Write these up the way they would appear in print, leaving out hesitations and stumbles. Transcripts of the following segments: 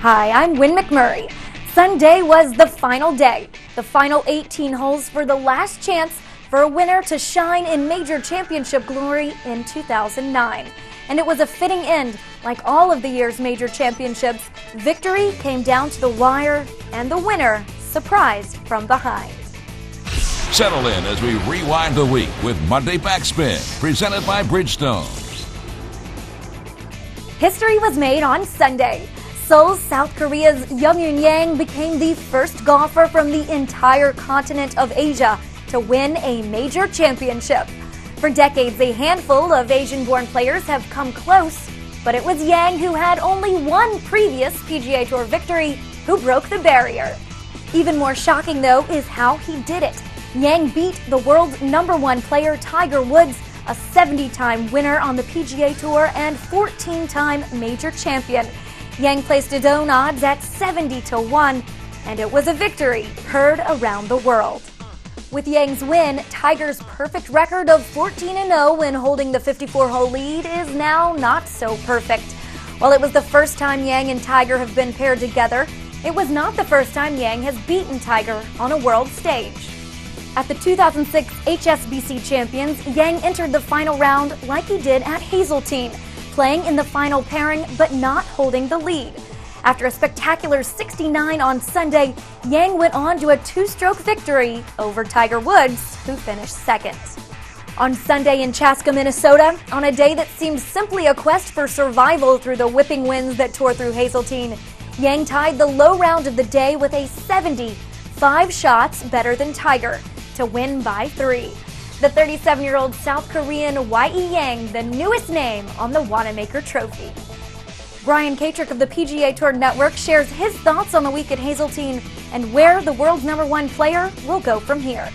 Hi, I'm McMurry. Sunday was the final day, the final 18 holes for the last chance for a winner to shine in major championship glory in 2009. And it was a fitting end. Like all of the year's major championships, victory came down to the wire, and the winner surprised from behind. Settle in as we rewind the week with Monday Backspin, presented by Bridgestone. History was made on Sunday. Seoul, South Korea's Young-eun Yang became the first golfer from the entire continent of Asia to win a major championship. For decades, a handful of Asian-born players have come close, but it was Yang, who had only one previous PGA Tour victory, who broke the barrier. Even more shocking, though, is how he did it. Yang beat the world's #1 player, Tiger Woods, a 70-time winner on the PGA Tour and 14-time major champion. Yang placed his own odds at 70-1, and it was a victory heard around the world. With Yang's win, Tiger's perfect record of 14-0 when holding the 54-hole lead is now not so perfect. While it was the first time Yang and Tiger have been paired together, it was not the first time Yang has beaten Tiger on a world stage. At the 2006 HSBC Champions, Yang entered the final round like he did at Hazeltine, playing in the final pairing but not holding the lead. After a spectacular 69 on Sunday, Yang went on to a two-stroke victory over Tiger Woods, who finished second. On Sunday in Chaska, Minnesota, on a day that seemed simply a quest for survival through the whipping winds that tore through Hazeltine, Yang tied the low round of the day with a 70, 5 shots better than Tiger, to win by 3. The 37-year-old South Korean Y.E. Yang, the newest name on the Wanamaker Trophy. Brian Katrick of the PGA Tour Network shares his thoughts on the week at Hazeltine and where the world's #1 player will go from here.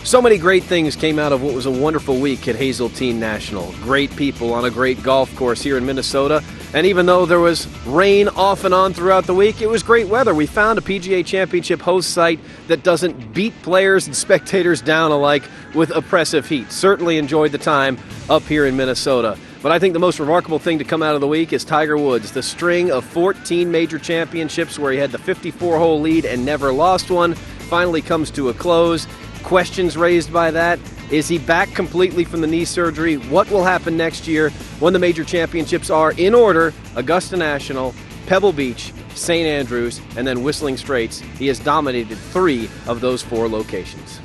So many great things came out of what was a wonderful week at Hazeltine National. Great people on a great golf course here in Minnesota. And even though there was rain off and on throughout the week, it was great weather. We found a PGA Championship host site that doesn't beat players and spectators down alike with oppressive heat. Certainly enjoyed the time up here in Minnesota. But I think the most remarkable thing to come out of the week is Tiger Woods. The string of 14 major championships where he had the 54-hole lead and never lost one finally comes to a close. Questions raised by that. Is he back completely from the knee surgery? What will happen next year when the major championships are in order? Augusta National, Pebble Beach, St. Andrews, and then Whistling Straits. He has dominated 3 of those 4 locations.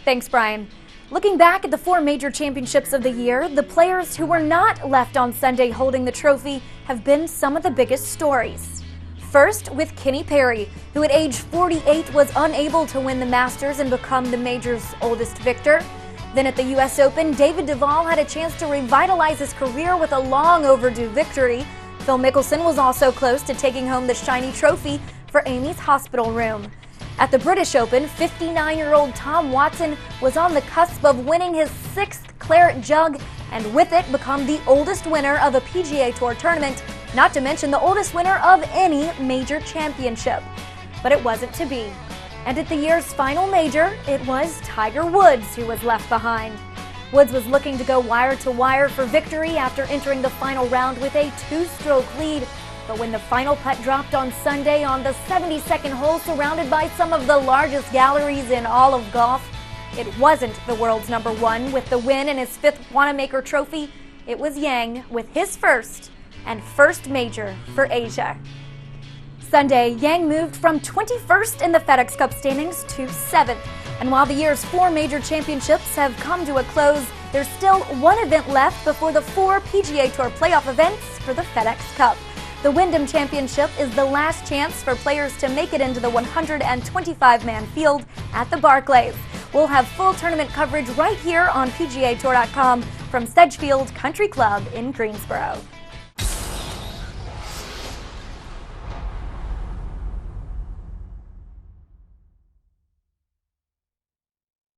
Thanks, Brian. Looking back at the 4 major championships of the year, the players who were not left on Sunday holding the trophy have been some of the biggest stories. First, with Kenny Perry, who at age 48 was unable to win the Masters and become the major's oldest victor. Then at the U.S. Open, David Duval had a chance to revitalize his career with a long overdue victory. Phil Mickelson was also close to taking home the shiny trophy for Amy's hospital room. At the British Open, 59-year-old Tom Watson was on the cusp of winning his 6th Claret Jug, and with it become the oldest winner of a PGA Tour tournament, not to mention the oldest winner of any major championship. But it wasn't to be. And at the year's final major, it was Tiger Woods who was left behind. Woods was looking to go wire to wire for victory after entering the final round with a 2-stroke lead. But when the final putt dropped on Sunday on the 72nd hole, surrounded by some of the largest galleries in all of golf, it wasn't the world's #1 with the win and his 5th Wanamaker Trophy. It was Yang with his first major for Asia. Sunday, Yang moved from 21st in the FedEx Cup standings to 7th. And while the year's 4 major championships have come to a close, there's still one event left before the 4 PGA Tour playoff events for the FedEx Cup. The Wyndham Championship is the last chance for players to make it into the 125-man field at the Barclays. We'll have full tournament coverage right here on PGATour.com from Sedgefield Country Club in Greensboro.